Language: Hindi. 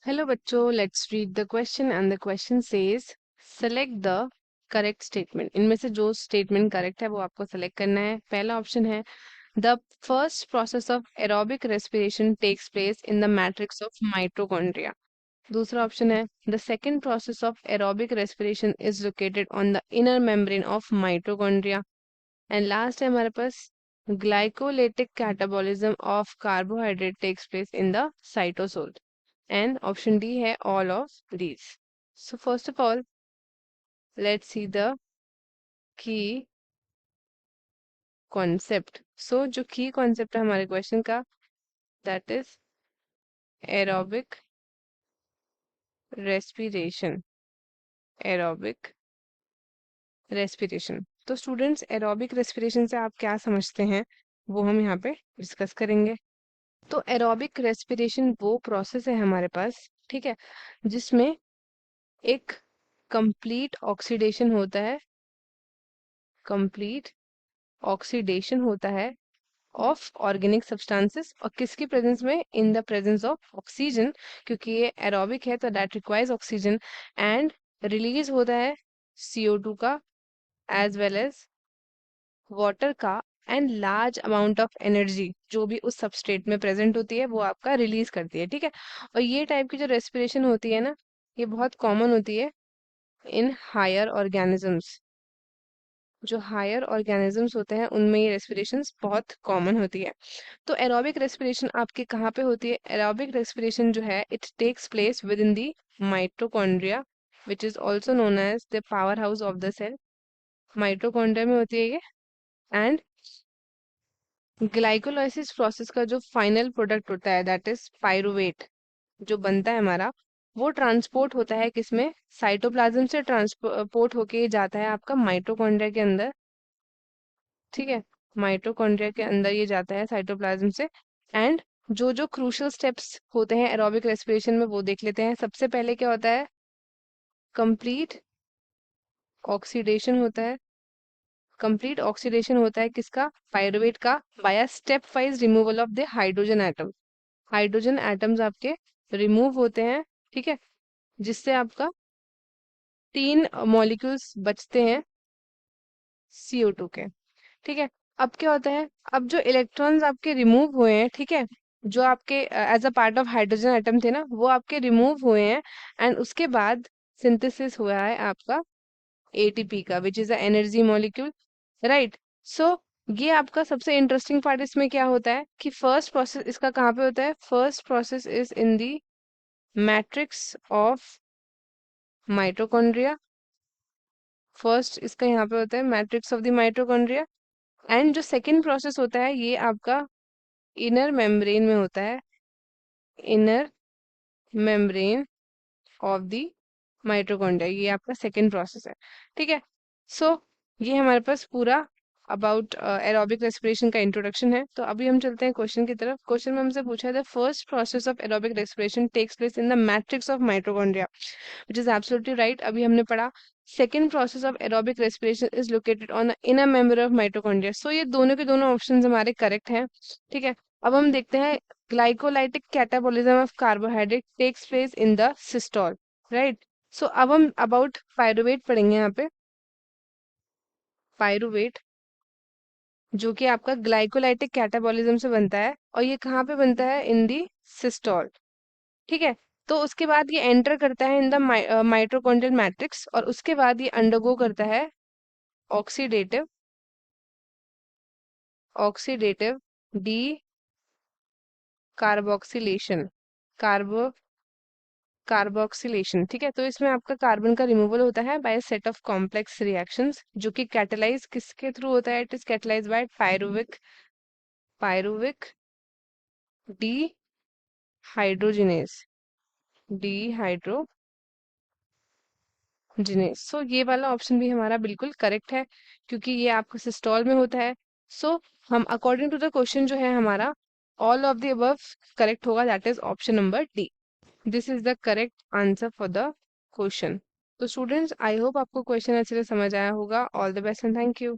हेलो बच्चों, let's read the question and the question says select the correct statement. इनमें से जो स्टेटमेंट करेक्ट है वो आपको सेलेक्ट करना है। पहला ऑप्शन है the first process of aerobic respiration takes place in the matrix of mitochondria. दूसरा ऑप्शन है the second process of aerobic respiration is located on the inner membrane of mitochondria. And last है हमारे पास glycolytic catabolism of carbohydrate takes place in the cytosol. And option D है all of these. So first of all, let's see the key concept. So जो key concept है हमारे question का, that is aerobic respiration. Aerobic respiration. तो students aerobic respiration से आप क्या समझते हैं वो हम यहाँ पे डिस्कस करेंगे। तो एरोबिक रेस्पिरेशन वो प्रोसेस है हमारे पास, ठीक है, जिसमें एक कंप्लीट ऑक्सीडेशन होता है, कंप्लीट ऑक्सीडेशन होता है ऑफ ऑर्गेनिक सब्सटेंसेस। और किसकी प्रेजेंस में? In the presence of oxygen, क्योंकि ये एरोबिक है तो that requires oxygen. And release होता है CO2 का एज वेल एज वाटर का। And large amount of energy जो भी उस सबस्ट्रेट में प्रेजेंट होती है वो आपका रिलीज करती है, ठीक है। और ये टाइप की जो रेस्पिरेशन होती है ना, ये बहुत कॉमन होती है इन हायर ऑर्गेनिजम्स। जो हायर ऑर्गेनिजम्स होते हैं उनमें ये रेस्पिरेशंस बहुत कॉमन होती है। तो एरोबिक रेस्पिरेशन आपके कहाँ पे होती है? एरोबिक रेस्पिरेशन जो है it takes place within the mitochondria which is also known as the powerhouse of the cell. Mitochondria में होती है ये। एंड ग्लाइकोलाइसिस प्रोसेस का जो फाइनल प्रोडक्ट होता है दैट इज पायरुवेट जो बनता है हमारा, वो ट्रांसपोर्ट होता है किसमें? साइटोप्लाज्म से ट्रांसपोर्ट होके जाता है आपका माइटोकॉन्ड्रिया के अंदर, ठीक है। माइटोकॉन्ड्रिया के अंदर ये जाता है साइटोप्लाज्म से। एंड जो जो क्रूशियल स्टेप्स होते हैं एरोबिक रेस्पिरेशन में वो देख लेते हैं। सबसे पहले क्या होता है? कंप्लीट ऑक्सीडेशन होता है। कंप्लीट ऑक्सीडेशन होता है किसका? पायरुवेट का, by step wise removal of the hydrogen atom. Hydrogen atoms आपके रिमूव होते हैं, ठीक है, जिससे आपका 3 मॉलिक्यूल्स बचते हैं CO2 के, ठीक है। अब क्या होता है? अब जो इलेक्ट्रॉन्स आपके रिमूव हुए हैं, ठीक है, जो आपके as a part of hydrogen atom थे ना, वो आपके रिमूव हुए हैं। एंड उसके बाद सिंथेसिस हुआ है आपका ATP का which is a energy molecule, right. So ये आपका सबसे इंटरेस्टिंग पार्ट इसमें क्या होता है कि फर्स्ट प्रोसेस इसका कहाँ पे होता है? First process is in the matrix of mitochondria. First इसका यहाँ पे होता है matrix of the mitochondria. And जो सेकंड प्रोसेस होता है ये आपका इनर मेम्ब्रेन में होता है, inner membrane of the mitochondria. ये आपका सेकंड प्रोसेस है, ठीक है। सो ये हमारे पास पूरा अबाउट एरोबिक रेस्पिरेशन का इंट्रोडक्शन है। तो अभी हम चलते हैं क्वेश्चन की तरफ। क्वेश्चन में हमसे पूछा है the first process of aerobic respiration takes place in the matrix of mitochondria, which is absolutely right. अभी हमने पढ़ा second process of aerobic respiration is located on the inner member of mitochondria. So ये दोनों के दोनों ऑप्शंस हमारे करेक्ट हैं, ठीक है। अब हम देखते हैं glycolytic catabolism of carbohydrate takes place in the systole, right. So अब हम अबाउट पायरुवेट पढ़ेंगे यहाँ पे। पायरुवेट जो कि आपका ग्लाइकोलाइटिक कैटाबॉलिज्म से बनता है और ये कहाँ पे बनता है? इन दी सिस्टोल, ठीक है। तो उसके बाद ये एंटर करता है इन द माइटोकॉन्ड्रियल मैट्रिक्स और उसके बाद ये अंडरगो करता है oxidative oxidative D carboxylation, कार्बो carboxylation, ठीक है। तो इसमें आपका कार्बन का रिमूवल होता है by set of complex reactions जो कि कैटेलाइज किसके थ्रू होता है? It is catalyse by pyruvic pyruvic dehydrogenase, dehydrogenase. So ये वाला ऑप्शन भी हमारा बिल्कुल करेक्ट है क्योंकि ये आपका सिस्टोल में होता है। सो हम अकॉर्डिंग टू द क्वेश्चन जो है हमारा all of the above correct होगा, that is option number D. This is the correct answer for the question. तो स्टूडेंट्स आई होप आपको क्वेश्चन अच्छे से समझ आया होगा। All the best and thank you.